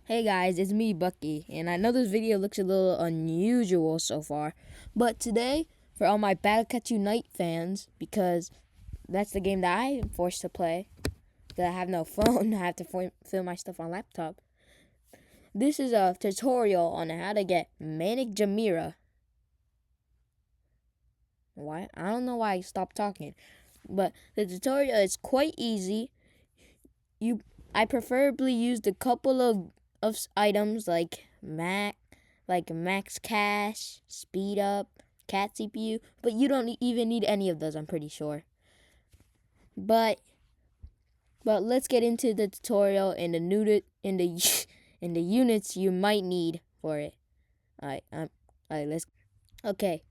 Hey guys, it's me, Bucky, and I know this video looks a little unusual so far, but today, for all my Battle Cat Unite fans, because that's the game that I am forced to play, because I have no phone, I have to film my stuff on laptop. This is a tutorial on how to get Manic Jamira. Why? I don't know why I stopped talking, but the tutorial is quite easy. I preferably used a couple of items like max cash, speed up, cat CPU, but you don't even need any of those, I'm pretty sure. But let's get into the tutorial and in the units you might need for it. Let's. Okay.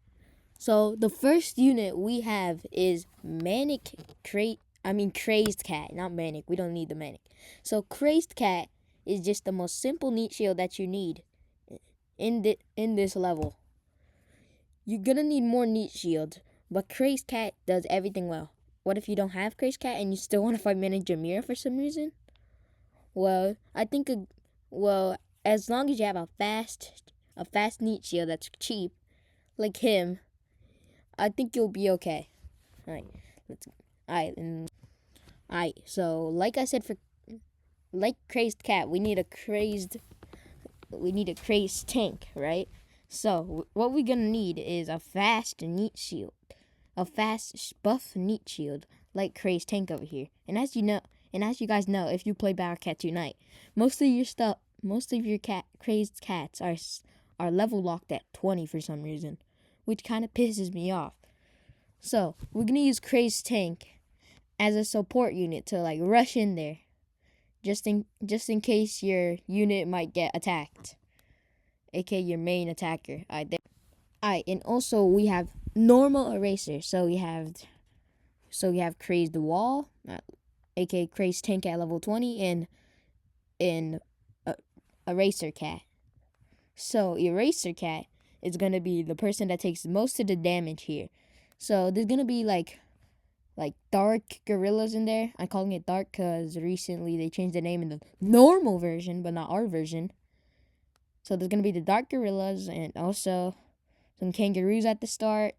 So the first unit we have is Crazed Cat, not Manic. We don't need the Manic. So Crazed Cat is just the most simple neat shield that you need in this level. You're gonna need more neat shields, but Crazed Cat does everything well. What if you don't have Crazed Cat and you still want to fight Manic Jamira for some reason? Well, as long as you have a fast neat shield that's cheap, like him, I think you'll be okay. Alright, let's. Alright. So like I said, for like Crazed Cat, we need a crazed tank, right? So what we're gonna need is a fast neat shield, a fast buff neat shield, like Crazed Tank over here. And as you guys know, if you play Battle Cat Unite, most of your crazed cats are level locked at 20 for some reason, which kind of pisses me off. So we're gonna use Crazed Tank as a support unit to like rush in there, just in case your unit might get attacked, aka your main attacker. Alright, and also we have normal eraser. So we have Crazed Wall, aka Crazed Tank at level 20, and Eraser Cat. So Eraser Cat is gonna be the person that takes most of the damage here. So there's gonna be like dark gorillas in there. I'm calling it dark because recently they changed the name in the normal version, but not our version. So there's gonna be the dark gorillas and also some kangaroos at the start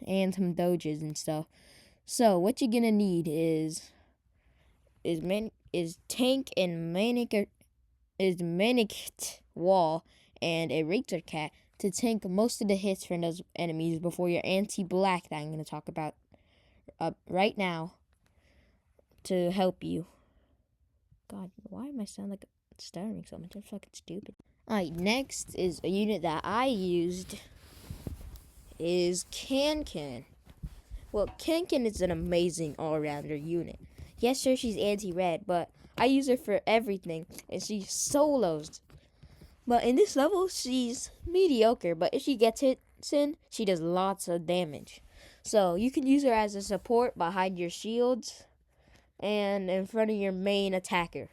and some doges and stuff. So what you're gonna need is tank and manic wall and a Razor Cat to tank most of the hits from those enemies before your anti-black that I'm gonna talk about right now to help you. God, why am I sound like stuttering so much? I'm fucking stupid. Alright, next is a unit that I used is Can. Well, Can is an amazing all-rounder unit. Yes, sir, she's anti-red, but I use her for everything, and she solos. But in this level, she's mediocre, but if she gets hits in, she does lots of damage. So you can use her as a support behind your shields and in front of your main attacker,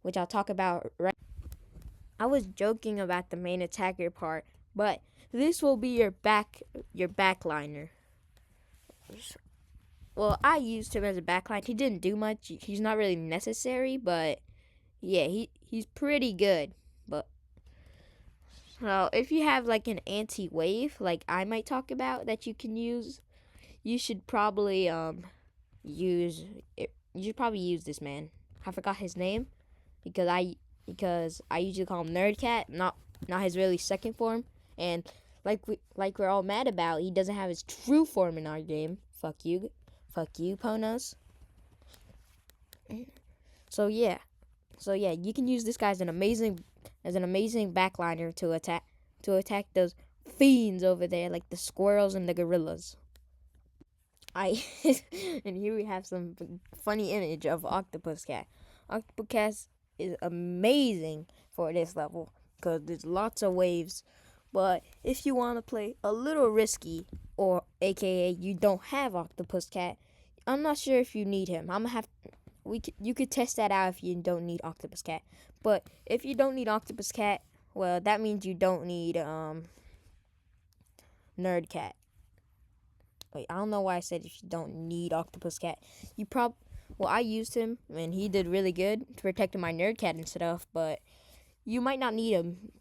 which I'll talk about right. I was joking about the main attacker part, but this will be your backliner. Well, I used him as a backline. He didn't do much. He's not really necessary, but yeah, he's pretty good. But so if you have like an anti-wave, like I might talk about that you can use, you should probably use it. You should probably use this man. I forgot his name because I usually call him Nerd Cat, not his really second form. And we're all mad about, he doesn't have his true form in our game. Fuck you, Ponos. So yeah, you can use this guy as an amazing backliner to attack those fiends over there, like the squirrels and the gorillas. And here we have some funny image of Octopus Cat. Octopus Cat is amazing for this level because there's lots of waves. But if you want to play a little risky, or aka you don't have Octopus Cat, I'm not sure if you need him. You could test that out if you don't need Octopus Cat. But if you don't need Octopus Cat, well, that means you don't need Nerd Cat. Wait, I don't know why I said if you don't need Octopus Cat. Well, I used him and he did really good to protect my Nerd Cat and stuff, but you might not need them.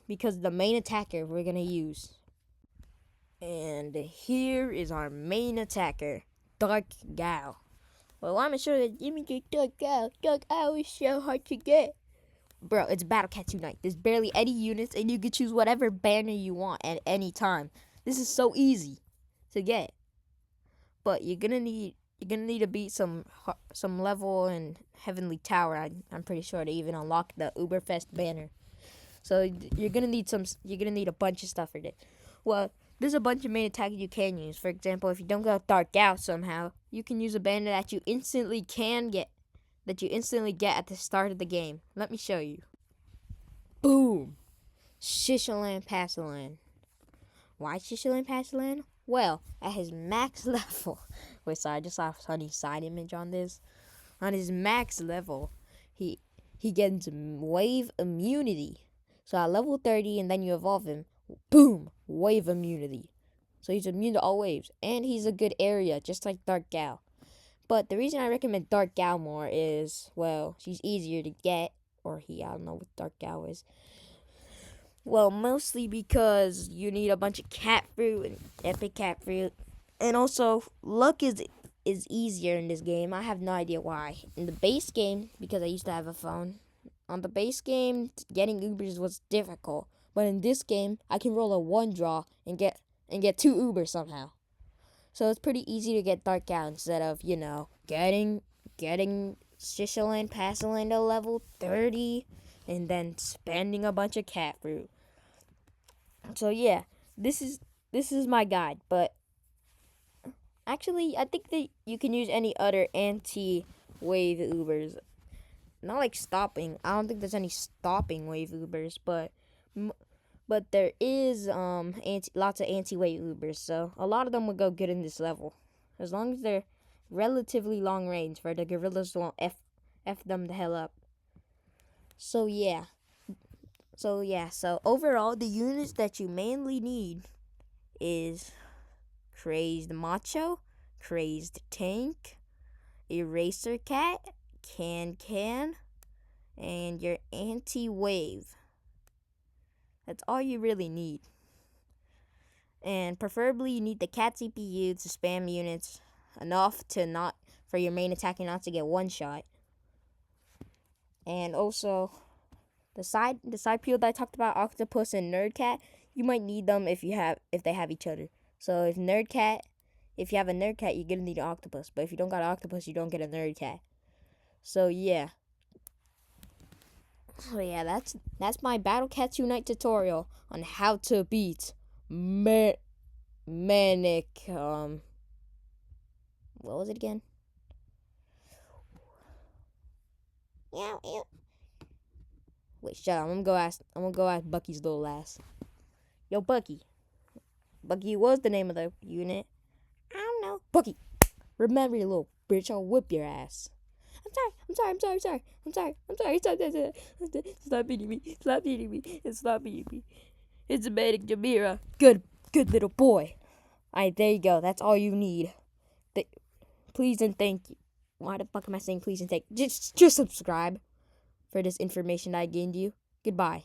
Because the main attacker we're gonna use. And here is our main attacker, Dark Gal. Well, I'm sure that Jimmy get Dark Gal. Dark Gal is so hard to get. Bro, it's Battle Cat 2 Night. There's barely any units, and you can choose whatever banner you want at any time. This is so easy to get. But you're gonna need to beat some level in Heavenly Tower. I'm pretty sure to even unlock the Uberfest banner. So you're gonna need a bunch of stuff for this. Well, there's a bunch of main attacks you can use. For example, if you don't go Dark Out somehow, you can use a banner that you instantly get at the start of the game. Let me show you. Boom! Shishaland Passaland. Why Shishaland Passaland? Well, at his max level. Wait, sorry, I just saw a funny side image on this. On his max level, he gets wave immunity. So at level 30, and then you evolve him. Boom! Wave immunity. So he's immune to all waves. And he's a good area, just like Dark Gal. But the reason I recommend Dark Gal more is, well, she's easier to get. Or I don't know what Dark Gal is. Well, mostly because you need a bunch of cat fruit and epic cat fruit. And also, luck is easier in this game. I have no idea why. In the base game, because I used to have a phone, on the base game, getting Ubers was difficult. But in this game, I can roll a 1 draw and get 2 Ubers somehow. So it's pretty easy to get Dark Out instead of, getting Shishaland Passaland to level 30 and then spending a bunch of cat fruit. So yeah, this is my guide, but actually I think that you can use any other anti-wave Ubers. Not like stopping. I don't think there's any stopping wave Ubers, but there is lots of anti-wave Ubers, so a lot of them would go good in this level. As long as they're relatively long range where the gorillas won't F them the hell up. So yeah. So overall, the units that you mainly need is Crazed Macho, Crazed Tank, Eraser Cat, Can, and your Anti-Wave. That's all you really need. And preferably you need the cat CPU to spam units enough for your main attacker not to get one shot. And also the side people that I talked about, Octopus and Nerdcat, you might need them if they have each other. So if you have a Nerdcat, you're gonna need an Octopus. But if you don't got an Octopus, you don't get a Nerdcat. So yeah. That's my Battle Cat 2 Night tutorial on how to beat Manic. What was it again? Ew. Wait, shut up. I'm gonna go ask Bucky's little ass. Yo, Bucky. Bucky was the name of the unit. I don't know. Bucky, remember, you little bitch. I'll whip your ass. I'm sorry. Stop beating me. It's a Manic jamira. Good little boy. Alright, there you go. That's all you need. Please and thank you. Why the fuck am I saying please and thank you? Just subscribe for this information I gained you. Goodbye.